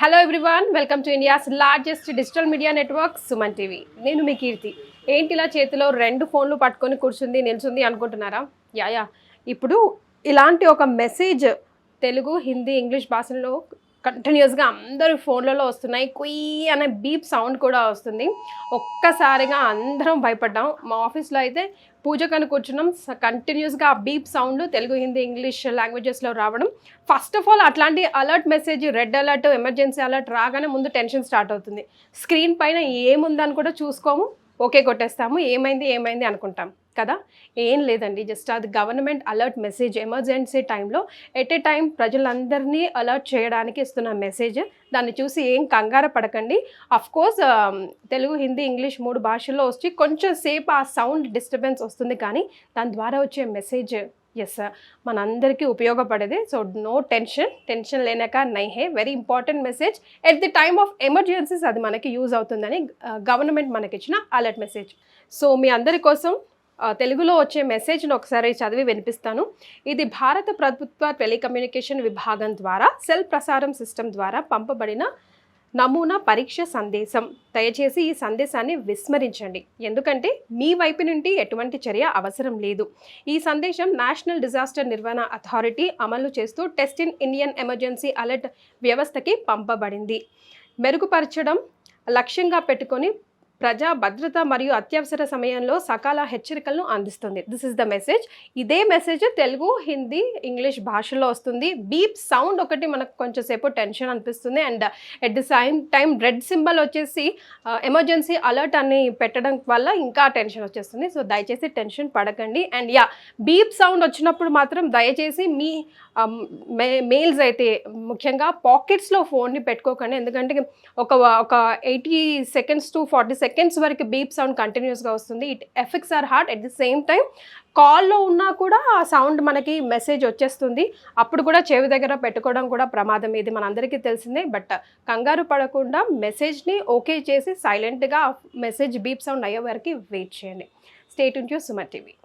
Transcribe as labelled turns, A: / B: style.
A: Hello everyone, welcome to India's largest digital media network Suman TV. నేను మీ కీర్తి. ఏంటిలా చేతిలో 2 ఫోన్లు పట్టుకొని కూర్చుంది నిల్చుంది అనుకుంటున్నారా? యా ఇప్పుడు ఇలాంటి ఒక మెసేజ్ తెలుగు, హిందీ, ఇంగ్లీష్ భాషల్లో కంటిన్యూస్గా అందరి ఫోన్లలో వస్తున్నాయి. కుయ్ అనే బీప్ సౌండ్ కూడా వస్తుంది. ఒక్కసారిగా అందరం భయపడ్డాం. మా ఆఫీస్లో అయితే పూజకని కూర్చున్నాం. కంటిన్యూస్గా ఆ beep sound Telugu, Hindi, English లాంగ్వేజెస్లో రావడం. ఫస్ట్ ఆఫ్ ఆల్ అట్లాంటి alert message, red alert, emergency alert రాగానే ముందు టెన్షన్ స్టార్ట్ అవుతుంది. స్క్రీన్ పైన ఏముందని కూడా చూసుకోము, ఓకే కొట్టేస్తాము. ఏమైంది అనుకుంటాం కదా. ఏం లేదండి, జస్ట్ అది గవర్నమెంట్ అలర్ట్ మెసేజ్. ఎమర్జెన్సీ టైంలో ఎట్ ఏ టైం ప్రజలందరినీ అలర్ట్ చేయడానికి ఇస్తున్న మెసేజ్. దాన్ని చూసి ఏం కంగారు పడకండి. అఫ్కోర్స్ తెలుగు, హిందీ, ఇంగ్లీష్ 3 భాషల్లో వచ్చి కొంచెం సేపు ఆ సౌండ్ డిస్టర్బెన్స్ వస్తుంది, కానీ దాని ద్వారా వచ్చే మెసేజ్ ఎస్ మనందరికీ ఉపయోగపడేది. సో నో టెన్షన్ లేనాక నై హే. Very important message at the time of emergencies అది మనకి యూజ్ అవుతుందని గవర్నమెంట్ మనకి ఇచ్చిన అలర్ట్ మెసేజ్. సో మీ అందరి కోసం తెలుగులో వచ్చే మెసేజ్ను ఒకసారి చదివి వినిపిస్తాను. ఇది భారత ప్రభుత్వ టెలికమ్యూనికేషన్ విభాగం ద్వారా సెల్ ప్రసారం సిస్టమ్ ద్వారా పంపబడిన నమూనా పరీక్ష సందేశం. దయచేసి ఈ సందేశాన్ని విస్మరించండి, ఎందుకంటే మీ వైపు నుండి ఎటువంటి చర్య అవసరం లేదు. ఈ సందేశం నేషనల్ డిజాస్టర్ నిర్వహణ అథారిటీ అమలు చేస్తూ test in Indian emergency alert వ్యవస్థకి పంపబడింది. మెరుగుపరచడం లక్ష్యంగా పెట్టుకొని ప్రజా భద్రత మరియు అత్యవసర సమయంలో సకాల హెచ్చరికలను అందిస్తుంది. This is the message. ఇదే మెసేజ్ తెలుగు, హిందీ, ఇంగ్లీష్ భాషలో వస్తుంది. బీప్ సౌండ్ ఒకటి మనకు కొంచెంసేపు టెన్షన్ అనిపిస్తుంది. And at the same time red symbol వచ్చేసి ఎమర్జెన్సీ అలర్ట్ అని పెట్టడం వల్ల ఇంకా టెన్షన్ వచ్చేస్తుంది. సో దయచేసి టెన్షన్ పడకండి. అండ్ బీప్ సౌండ్ వచ్చినప్పుడు మాత్రం దయచేసి మీ మెయిల్స్ అయితే ముఖ్యంగా పాకెట్స్లో ఫోన్ని పెట్టుకోకండి, ఎందుకంటే ఒక 80 seconds to 40 seconds వరకు బీప్ సౌండ్ కంటిన్యూస్గా వస్తుంది. It affects our heart. At the same time కాల్లో ఉన్నా కూడా ఆ సౌండ్ మనకి మెసేజ్ వచ్చేస్తుంది. అప్పుడు కూడా చెవి దగ్గర పెట్టుకోవడం కూడా ప్రమాదం, ఇది మనందరికీ తెలిసిందే. బట్ కంగారు పడకుండా మెసేజ్ని ఓకే చేసి సైలెంట్గా మెసేజ్ బీప్ సౌండ్ అయ్యే వరకు వెయిట్ చేయండి. Stay tune to Suman TV.